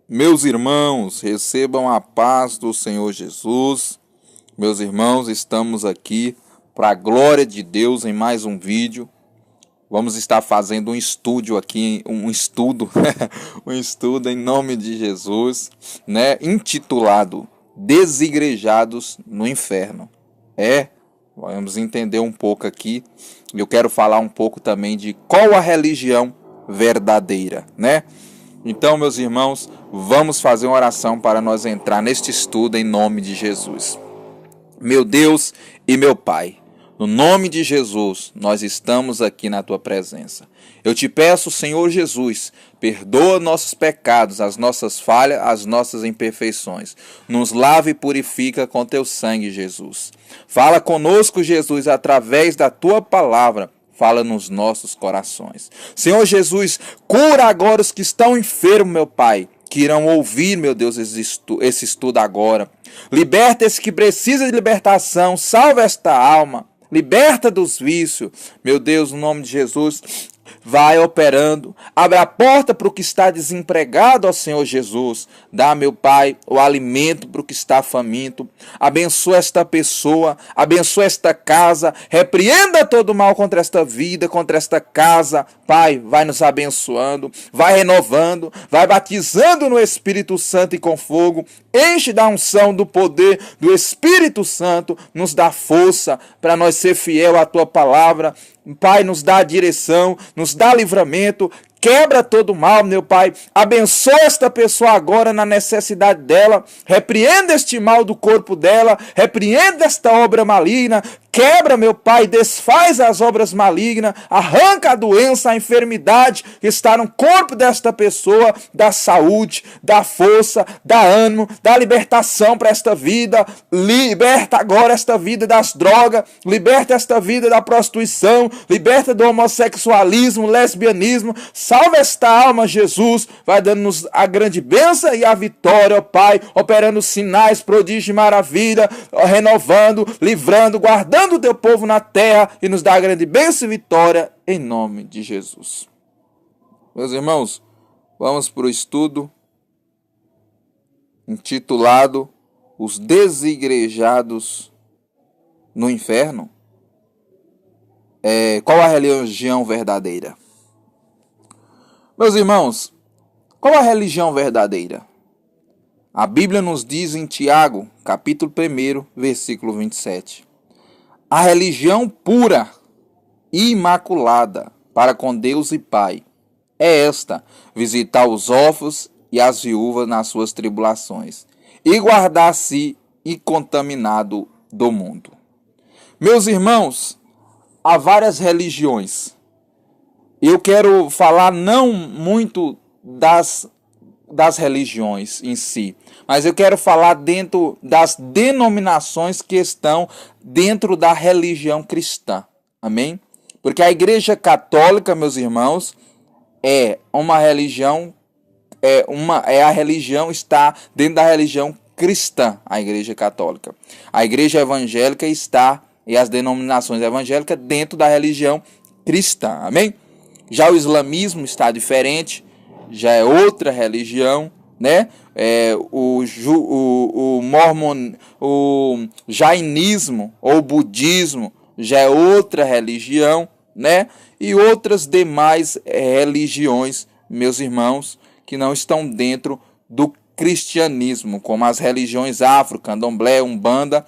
Meus irmãos, recebam a paz do Senhor Jesus. Meus irmãos, estamos aqui para a glória de Deus em mais um vídeo. Vamos estar fazendo um estudo aqui, um estudo em nome de Jesus, intitulado Desigrejados no Inferno. Vamos entender um pouco aqui. Eu quero falar um pouco também de qual a religião verdadeira, Então, meus irmãos, vamos fazer uma oração para nós entrar neste estudo em nome de Jesus. Meu Deus e meu Pai, no nome de Jesus, nós estamos aqui na Tua presença. Eu te peço, Senhor Jesus, perdoa nossos pecados, as nossas falhas, as nossas imperfeições. Nos lave e purifica com Teu sangue, Jesus. Fala conosco, Jesus, através da Tua palavra. Fala nos nossos corações. Senhor Jesus, cura agora os que estão enfermos, meu Pai, que irão ouvir, meu Deus, esse estudo agora. Liberta esse que precisa de libertação, salva esta alma, liberta dos vícios. Meu Deus, no nome de Jesus, vai operando. Abre a porta para o que está desempregado, ó Senhor Jesus. Dá, meu Pai, o alimento para o que está faminto. Abençoa esta pessoa, abençoa esta casa. Repreenda todo mal contra esta vida, contra esta casa. Pai, vai nos abençoando, vai renovando, vai batizando no Espírito Santo e com fogo. Enche da unção, do poder do Espírito Santo. Nos dá força para nós ser fiel à Tua palavra. Pai, nos dá a direção, nos dá livramento, quebra todo mal, meu Pai. Abençoa esta pessoa agora na necessidade dela. Repreenda este mal do corpo dela. Repreenda esta obra maligna. Quebra, meu Pai, desfaz as obras malignas. Arranca a doença, a enfermidade que está no corpo desta pessoa. Dá saúde, dá força, dá ânimo, dá libertação para esta vida. Liberta agora esta vida das drogas. Liberta esta vida da prostituição. Liberta do homossexualismo, lesbianismo. Salva esta alma, Jesus. Vai dando-nos a grande bênção e a vitória, ó Pai. Operando sinais, prodígios e maravilha. Renovando, livrando, guardando o teu povo na terra. E nos dá a grande bênção e vitória em nome de Jesus. Meus irmãos, vamos para o estudo intitulado Os Desigrejados no Inferno. Qual a religião verdadeira? Meus irmãos, qual a religião verdadeira? A Bíblia nos diz em Tiago, capítulo 1, versículo 27. A religião pura e imaculada para com Deus e Pai é esta: visitar os órfãos e as viúvas nas suas tribulações e guardar-se incontaminado do mundo. Meus irmãos, há várias religiões. Eu quero falar não muito das religiões em si, mas eu quero falar dentro das denominações que estão dentro da religião cristã. Amém? Porque a Igreja Católica, meus irmãos, é uma religião, a religião está dentro da religião cristã, a Igreja Católica. A Igreja Evangélica está, e as denominações evangélicas, dentro da religião cristã. Amém? Já o islamismo está diferente, já é outra religião, o jainismo ou budismo já é outra religião, E outras demais religiões, meus irmãos, que não estão dentro do cristianismo, como as religiões afro, candomblé, umbanda,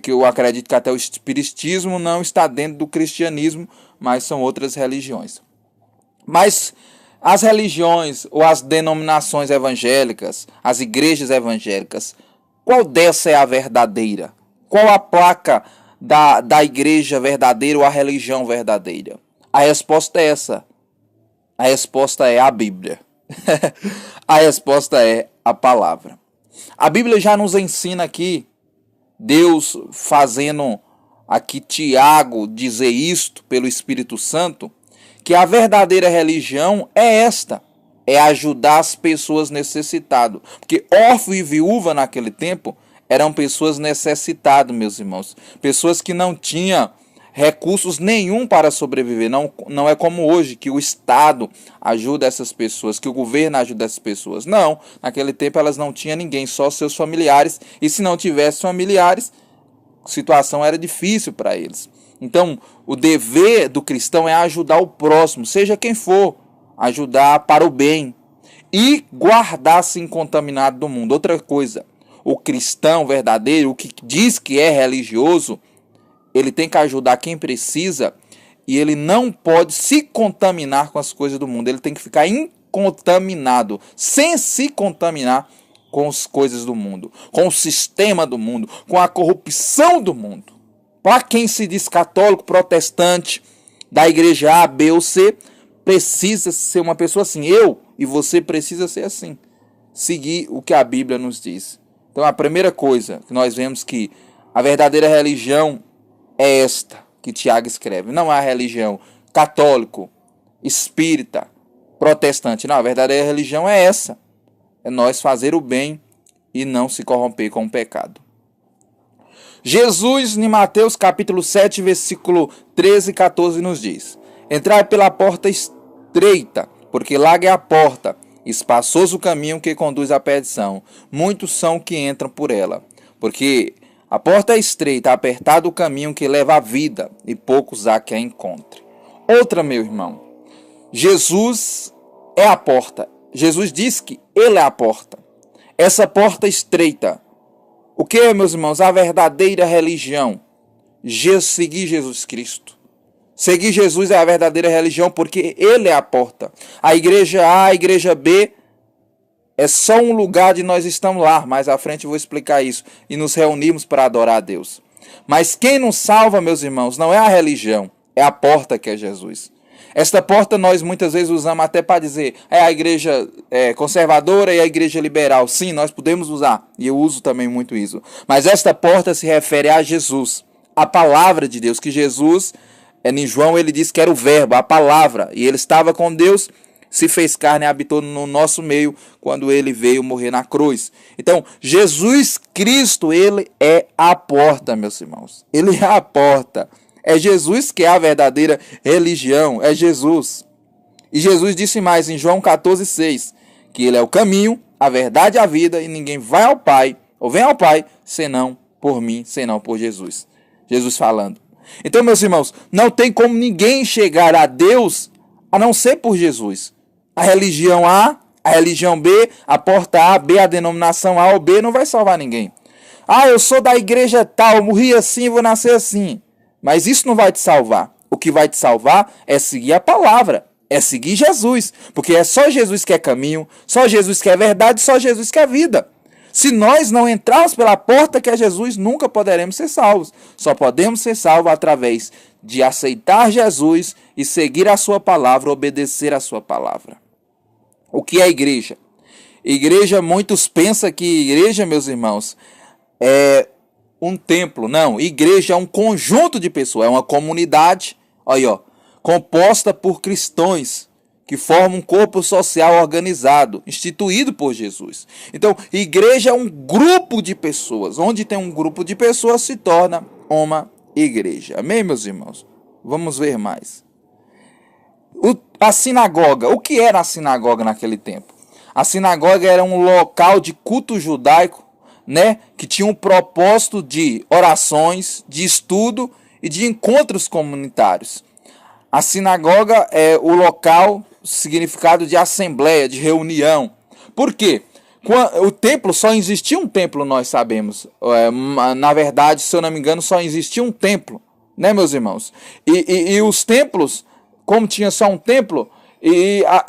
que eu acredito que até o espiritismo não está dentro do cristianismo, mas são outras religiões. Mas as religiões ou as denominações evangélicas, as igrejas evangélicas, qual dessa é a verdadeira? Qual a placa da igreja verdadeira ou a religião verdadeira? A resposta é essa. A resposta é a Bíblia. A resposta é a palavra. A Bíblia já nos ensina aqui, Deus fazendo aqui Tiago dizer isto pelo Espírito Santo, que a verdadeira religião é esta: é ajudar as pessoas necessitadas. Porque órfão e viúva naquele tempo eram pessoas necessitadas, meus irmãos. Pessoas que não tinham recursos nenhum para sobreviver. Não é como hoje, que o Estado ajuda essas pessoas, que o governo ajuda essas pessoas. Não, naquele tempo elas não tinham ninguém, só seus familiares. E se não tivesse familiares, a situação era difícil para eles. Então, o dever do cristão é ajudar o próximo, seja quem for, ajudar para o bem e guardar-se incontaminado do mundo. Outra coisa, o cristão verdadeiro, o que diz que é religioso, ele tem que ajudar quem precisa e ele não pode se contaminar com as coisas do mundo. Ele tem que ficar incontaminado, sem se contaminar com as coisas do mundo, com o sistema do mundo, com a corrupção do mundo. Para quem se diz católico, protestante, da igreja A, B ou C, precisa ser uma pessoa assim. Eu e você precisa ser assim. Seguir o que a Bíblia nos diz. Então a primeira coisa que nós vemos que a verdadeira religião é esta que Tiago escreve. Não é a religião católico, espírita, protestante. Não, a verdadeira religião é essa. É nós fazer o bem e não se corromper com o pecado. Jesus, em Mateus capítulo 7, versículo 13 e 14, nos diz: entrai pela porta estreita, porque larga é a porta, espaçoso o caminho que conduz à perdição. Muitos são que entram por ela. Porque a porta é estreita, apertado o caminho que leva à vida, e poucos há que a encontrem. Outra, meu irmão, Jesus é a porta. Jesus diz que Ele é a porta. Essa porta estreita. O que é, meus irmãos? A verdadeira religião. Seguir Jesus Cristo. Seguir Jesus é a verdadeira religião porque Ele é a porta. A igreja A, a igreja B é só um lugar de nós estamos lá. Mais à frente eu vou explicar isso. E nos reunimos para adorar a Deus. Mas quem nos salva, meus irmãos, não é a religião. É a porta que é Jesus. Esta porta nós muitas vezes usamos até para dizer é a igreja conservadora e a igreja liberal. Sim, nós podemos usar. E eu uso também muito isso. Mas esta porta se refere a Jesus. A palavra de Deus. Que Jesus, em João, ele diz que era o verbo, a palavra. E ele estava com Deus, se fez carne e habitou no nosso meio quando ele veio morrer na cruz. Então, Jesus Cristo, ele é a porta, meus irmãos. Ele é a porta. É Jesus que é a verdadeira religião. É Jesus. E Jesus disse mais em João 14,6. Que ele é o caminho, a verdade e a vida. E ninguém vai ao Pai, ou vem ao Pai, senão por mim, senão por Jesus. Jesus falando. Então, meus irmãos, não tem como ninguém chegar a Deus a não ser por Jesus. A religião A, a religião B, a porta A, B, a denominação A ou B não vai salvar ninguém. Ah, eu sou da igreja tal, morri assim, vou nascer assim. Mas isso não vai te salvar. O que vai te salvar é seguir a palavra. É seguir Jesus. Porque é só Jesus que é caminho, só Jesus que é verdade, só Jesus que é vida. Se nós não entrarmos pela porta que é Jesus, nunca poderemos ser salvos. Só podemos ser salvos através de aceitar Jesus e seguir a sua palavra, obedecer a sua palavra. O que é igreja? Igreja, muitos pensam que igreja, meus irmãos, é um templo. Não, igreja é um conjunto de pessoas, é uma comunidade, aí, composta por cristãos que formam um corpo social organizado, instituído por Jesus. Então, igreja é um grupo de pessoas. Onde tem um grupo de pessoas se torna uma igreja. Amém, meus irmãos? Vamos ver mais. A sinagoga. O que era a sinagoga naquele tempo? A sinagoga era um local de culto judaico, né, que tinha um propósito de orações, de estudo e de encontros comunitários. A sinagoga é o local, significado de assembleia, de reunião. Por quê? O templo, só existia um templo, nós sabemos. Na verdade, se eu não me engano, só existia um templo, né, meus irmãos? E os templos, como tinha só um templo,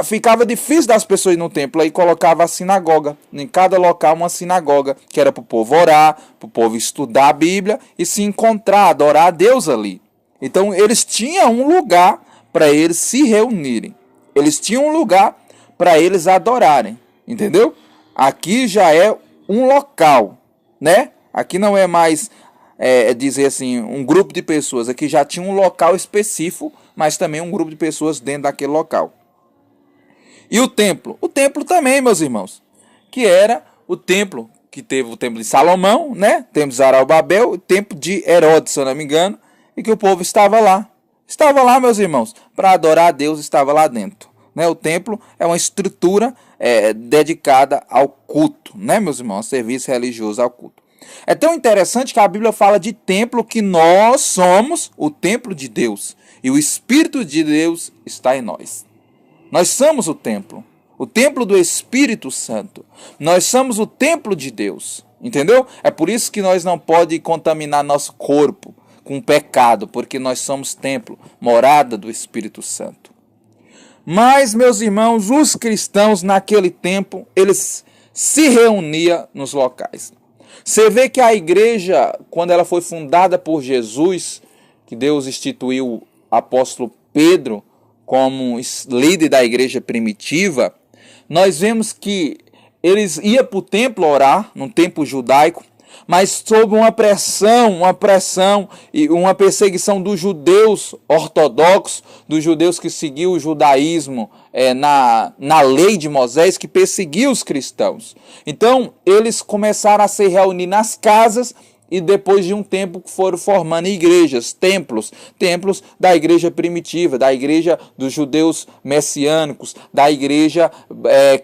ficava difícil das pessoas ir no templo, aí colocava a sinagoga, em cada local uma sinagoga, que era para o povo orar, para o povo estudar a Bíblia e se encontrar, adorar a Deus ali. Então eles tinham um lugar para eles se reunirem, eles tinham um lugar para eles adorarem, entendeu? Aqui já é um local, né? Aqui não é mais dizer assim, um grupo de pessoas, aqui já tinha um local específico, mas também um grupo de pessoas dentro daquele local. E o templo? O templo também, meus irmãos, que era o templo, que teve o templo de Salomão, né? Templo de Zorobabel, o templo de Herodes, se eu não me engano, e que o povo estava lá. Estava lá, meus irmãos, para adorar a Deus, estava lá dentro. Né? O templo é uma estrutura dedicada ao culto, né, meus irmãos? Serviço religioso ao culto. É tão interessante que a Bíblia fala de templo que nós somos o templo de Deus. E o Espírito de Deus está em nós. Nós somos o templo do Espírito Santo. Nós somos o templo de Deus. Entendeu? É por isso que nós não podemos contaminar nosso corpo com pecado, porque nós somos templo, morada do Espírito Santo. Mas, meus irmãos, os cristãos naquele tempo, eles se reuniam nos locais. Você vê que a igreja, quando ela foi fundada por Jesus, que Deus instituiu o apóstolo Pedro como líder da igreja primitiva, nós vemos que eles iam para o templo orar, num templo judaico, mas sob uma pressão e uma perseguição dos judeus ortodoxos, dos judeus que seguiam o judaísmo na lei de Moisés, que perseguiam os cristãos. Então, eles começaram a se reunir nas casas e depois de um tempo foram formando igrejas, templos da igreja primitiva, da igreja dos judeus messiânicos, da igreja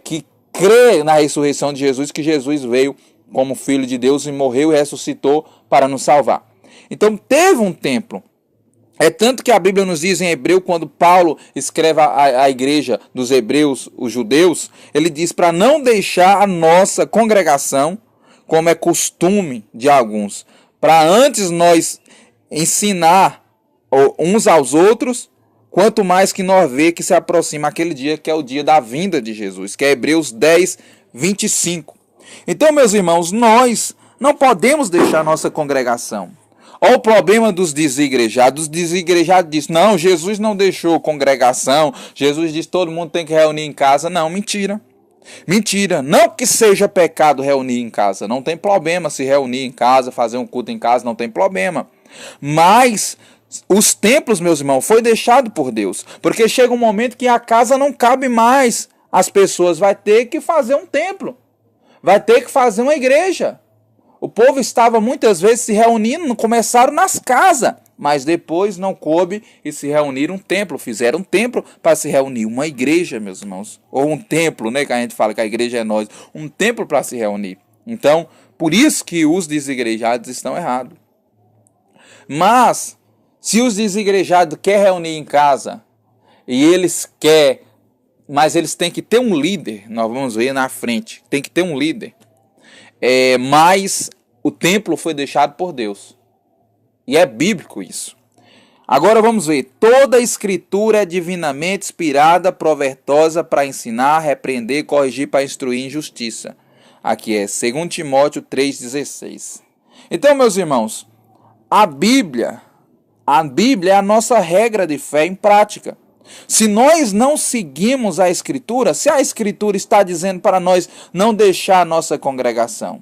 que crê na ressurreição de Jesus, que Jesus veio como Filho de Deus e morreu e ressuscitou para nos salvar. Então teve um templo. É tanto que a Bíblia nos diz em Hebreu, quando Paulo escreve a igreja dos hebreus, os judeus, ele diz para não deixar a nossa congregação, como é costume de alguns, para antes nós ensinar uns aos outros, quanto mais que nós vê que se aproxima aquele dia, que é o dia da vinda de Jesus, que é Hebreus 10, 25. Então, meus irmãos, nós não podemos deixar nossa congregação. Olha o problema dos desigrejados. Os desigrejados dizem, não, Jesus não deixou congregação, Jesus disse que todo mundo tem que reunir em casa. Não, mentira. Mentira. Não que seja pecado reunir em casa, não tem problema se reunir em casa, fazer um culto em casa, não tem problema. Mas os templos, meus irmãos, foi deixado por Deus, porque chega um momento que a casa não cabe mais. As pessoas vão ter que fazer um templo. Vai ter que fazer uma igreja. O povo estava muitas vezes se reunindo, começaram nas casas, mas depois não coube e se reuniram um templo, fizeram um templo para se reunir, uma igreja, meus irmãos, ou um templo, né, que a gente fala que a igreja é nós, um templo para se reunir. Então, por isso que os desigrejados estão errados. Mas, se os desigrejados querem reunir em casa, e eles querem, mas eles têm que ter um líder, nós vamos ver na frente, tem que ter um líder. Mas o templo foi deixado por Deus. E é bíblico isso. Agora vamos ver. Toda a escritura é divinamente inspirada, proveitosa para ensinar, repreender, corrigir, para instruir em justiça. Aqui é 2 Timóteo 3,16. Então, meus irmãos, a Bíblia é a nossa regra de fé em prática. Se nós não seguimos a Escritura, se a Escritura está dizendo para nós não deixar a nossa congregação,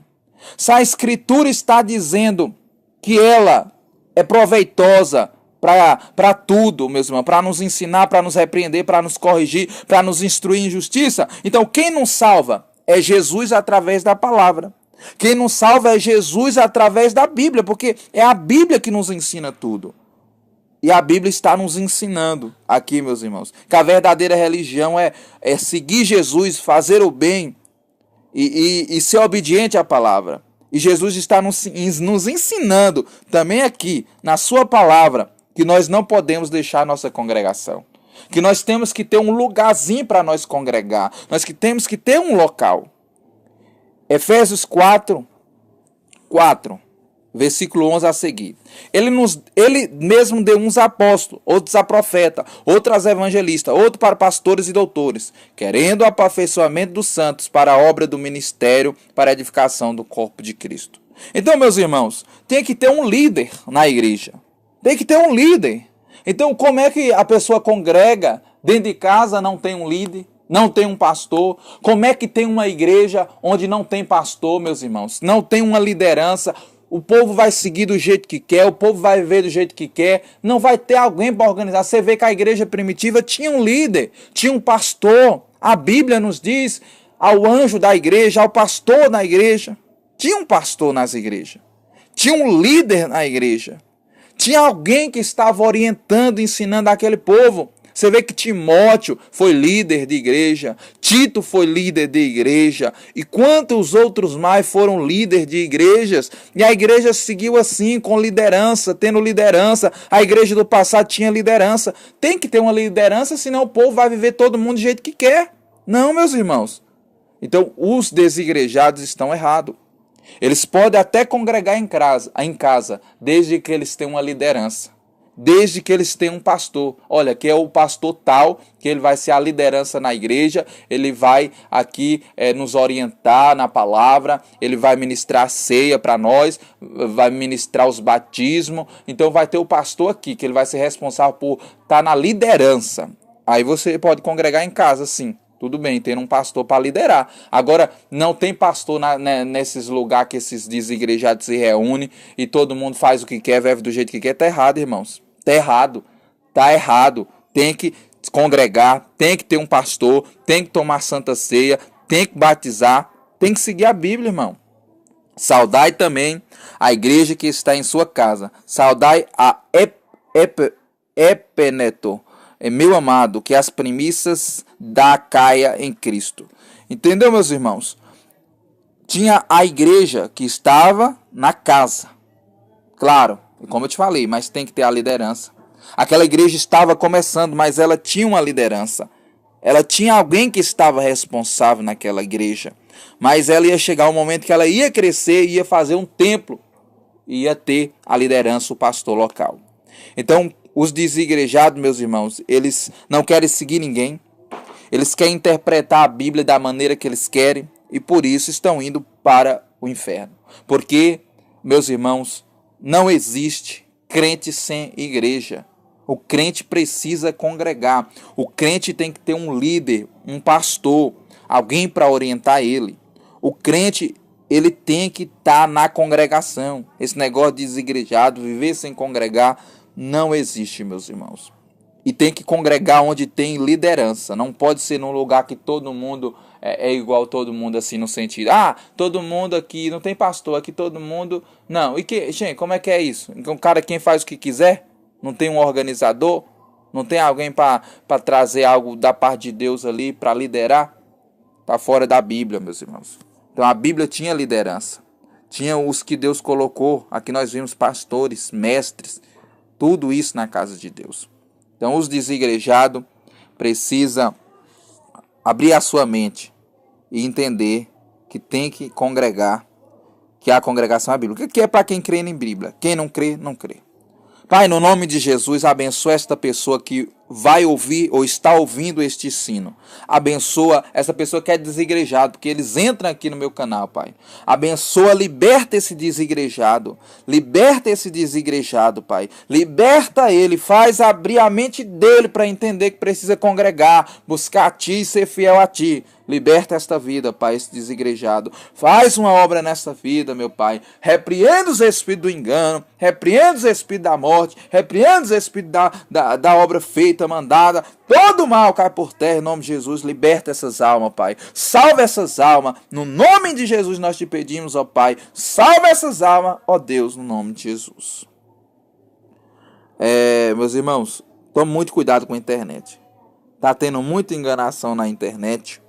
se a Escritura está dizendo que ela é proveitosa para tudo, meus irmãos, para nos ensinar, para nos repreender, para nos corrigir, para nos instruir em justiça, então quem nos salva é Jesus através da palavra. Quem nos salva é Jesus através da Bíblia, porque é a Bíblia que nos ensina tudo. E a Bíblia está nos ensinando aqui, meus irmãos, que a verdadeira religião é seguir Jesus, fazer o bem e ser obediente à palavra. E Jesus está nos ensinando também aqui, na sua palavra, que nós não podemos deixar a nossa congregação. Que nós temos que ter um lugarzinho para nós congregar. Nós que temos que ter um local. Efésios 4, versículo 11 a seguir. Ele mesmo deu uns apóstolos, outros a profeta, outros a evangelista, outros para pastores e doutores, querendo o aperfeiçoamento dos santos para a obra do ministério, para a edificação do corpo de Cristo. Então, meus irmãos, tem que ter um líder na igreja. Tem que ter um líder. Então, como é que a pessoa congrega dentro de casa, não tem um líder? Não tem um pastor? Como é que tem uma igreja onde não tem pastor, meus irmãos? Não tem uma liderança? O povo vai seguir do jeito que quer, o povo vai viver do jeito que quer, não vai ter alguém para organizar. Você vê que a igreja primitiva tinha um líder, tinha um pastor. A Bíblia nos diz ao anjo da igreja, ao pastor na igreja. Tinha um pastor nas igrejas, tinha um líder na igreja, Tinha alguém que estava orientando, ensinando aquele povo. Você vê que Timóteo foi líder de igreja, Tito foi líder de igreja, e quantos outros mais foram líderes de igrejas, e a igreja seguiu assim, com liderança, tendo liderança. A igreja do passado tinha liderança. Tem que ter uma liderança, senão o povo vai viver todo mundo do jeito que quer. Não, meus irmãos. Então, os desigrejados estão errados. Eles podem até congregar em casa, desde que eles tenham uma liderança. Desde que eles tenham um pastor. Olha, que é o pastor tal, que ele vai ser a liderança na igreja, ele vai aqui nos orientar na palavra, ele vai ministrar a ceia para nós, vai ministrar os batismos. Então vai ter o pastor aqui, que ele vai ser responsável por estar na liderança. Aí você pode congregar em casa, sim. Tudo bem, ter um pastor para liderar. Agora, não tem pastor nesses lugares que esses desigrejados se reúnem e todo mundo faz o que quer, vive do jeito que quer. Tá errado, irmãos. Tá errado. Tá errado. Tem que congregar, tem que ter um pastor, tem que tomar santa ceia, tem que batizar, tem que seguir a Bíblia, irmão. Saudai também a igreja que está em sua casa. Saudai a Epeneto, meu amado, que as primícias da Acaia em Cristo. Entendeu, meus irmãos? Tinha a igreja que estava na casa. Claro, como eu te falei, mas tem que ter a liderança. Aquela igreja estava começando, mas ela tinha uma liderança. Ela tinha alguém que estava responsável naquela igreja. Mas ela ia chegar um momento que ela ia crescer, ia fazer um templo. Ia ter a liderança, o pastor local. Então, os desigrejados, meus irmãos, eles não querem seguir ninguém. Eles querem interpretar a Bíblia da maneira que eles querem. E por isso estão indo para o inferno. Porque, meus irmãos, não existe crente sem igreja. O crente precisa congregar. O crente tem que ter um líder, um pastor, alguém para orientar ele. O crente, ele tem que estar na congregação. Esse negócio de desigrejado, viver sem congregar, não existe, meus irmãos. E tem que congregar onde tem liderança. Não pode ser num lugar que todo mundo é igual todo mundo, assim, no sentido. Ah, todo mundo aqui, não tem pastor, aqui todo mundo... Não, e que, gente, como é que é isso? Um cara, quem faz o que quiser? Não tem um organizador? Não tem alguém para trazer algo da parte de Deus ali, para liderar? Está fora da Bíblia, meus irmãos. Então a Bíblia tinha liderança. Tinha os que Deus colocou. Aqui nós vimos pastores, mestres. Tudo isso na casa de Deus. Então os desigrejados precisam abrir a sua mente e entender que tem que congregar, que a congregação é a Bíblia. O que é para quem crê em Bíblia? Quem não crê, não crê. Pai, no nome de Jesus, abençoa esta pessoa que vai ouvir ou está ouvindo este ensino. Abençoa essa pessoa que é desigrejado, porque eles entram aqui no meu canal, Pai. Abençoa, liberta esse desigrejado. Liberta esse desigrejado, Pai. Liberta ele, faz abrir a mente dele para entender que precisa congregar, buscar a Ti e ser fiel a Ti. Liberta esta vida, Pai, esse desigrejado. Faz uma obra nesta vida, meu Pai. Repreenda os espíritos do engano, repreenda os espíritos da morte, repreenda os espíritos da obra feita, mandada. Todo mal cai por terra, em nome de Jesus. Liberta essas almas, Pai. Salva essas almas. No nome de Jesus nós te pedimos, ó Pai. Salva essas almas, ó Deus, no nome de Jesus. Meus irmãos, tome muito cuidado com a internet. Tá tendo muita enganação na internet.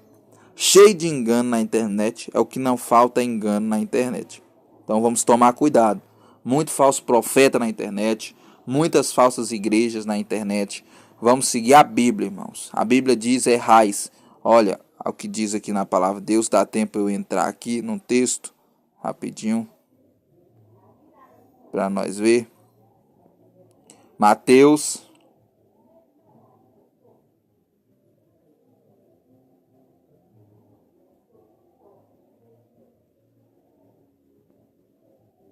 Cheio de engano na internet. É o que não falta, é engano na internet. Então vamos tomar cuidado. Muito falso profeta na internet. Muitas falsas igrejas na internet. Vamos seguir a Bíblia, irmãos. A Bíblia diz: errais. Olha o que diz aqui na palavra. Deus, dá tempo eu entrar aqui no texto. Rapidinho. Para nós ver. Mateus.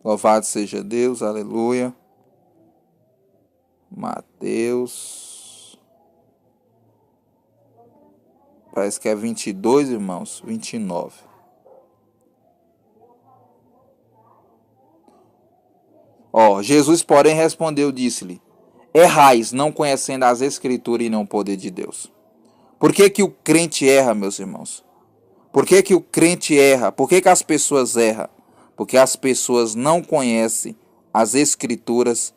Louvado seja Deus, aleluia. Mateus. Parece que é 22, irmãos. 29. Jesus, porém, respondeu, disse-lhe: errais, não conhecendo as Escrituras e não o poder de Deus. Por que que o crente erra, meus irmãos? Por que que o crente erra? Por que que as pessoas erram? Porque as pessoas não conhecem as Escrituras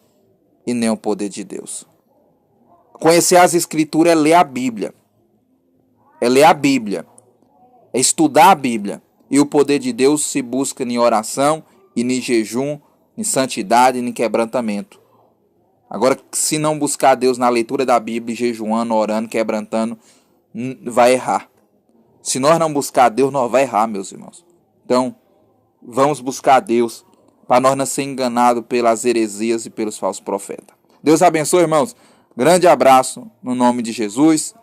e nem o poder de Deus. Conhecer as Escrituras é ler a Bíblia. É ler a Bíblia. É estudar a Bíblia. E o poder de Deus se busca em oração e em jejum, em santidade e em quebrantamento. Agora, se não buscar Deus na leitura da Bíblia, jejuando, orando, quebrantando, vai errar. Se nós não buscar Deus, nós vai errar, meus irmãos. Então, vamos buscar Deus para nós não ser enganados pelas heresias e pelos falsos profetas. Deus abençoe, irmãos. Grande abraço no nome de Jesus.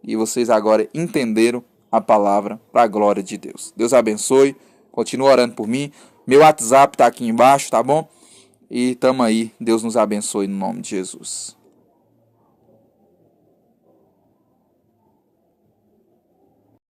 E vocês agora entenderam a palavra para a glória de Deus. Deus abençoe. Continua orando por mim. Meu WhatsApp está aqui embaixo, tá bom? E tamo aí. Deus nos abençoe no nome de Jesus.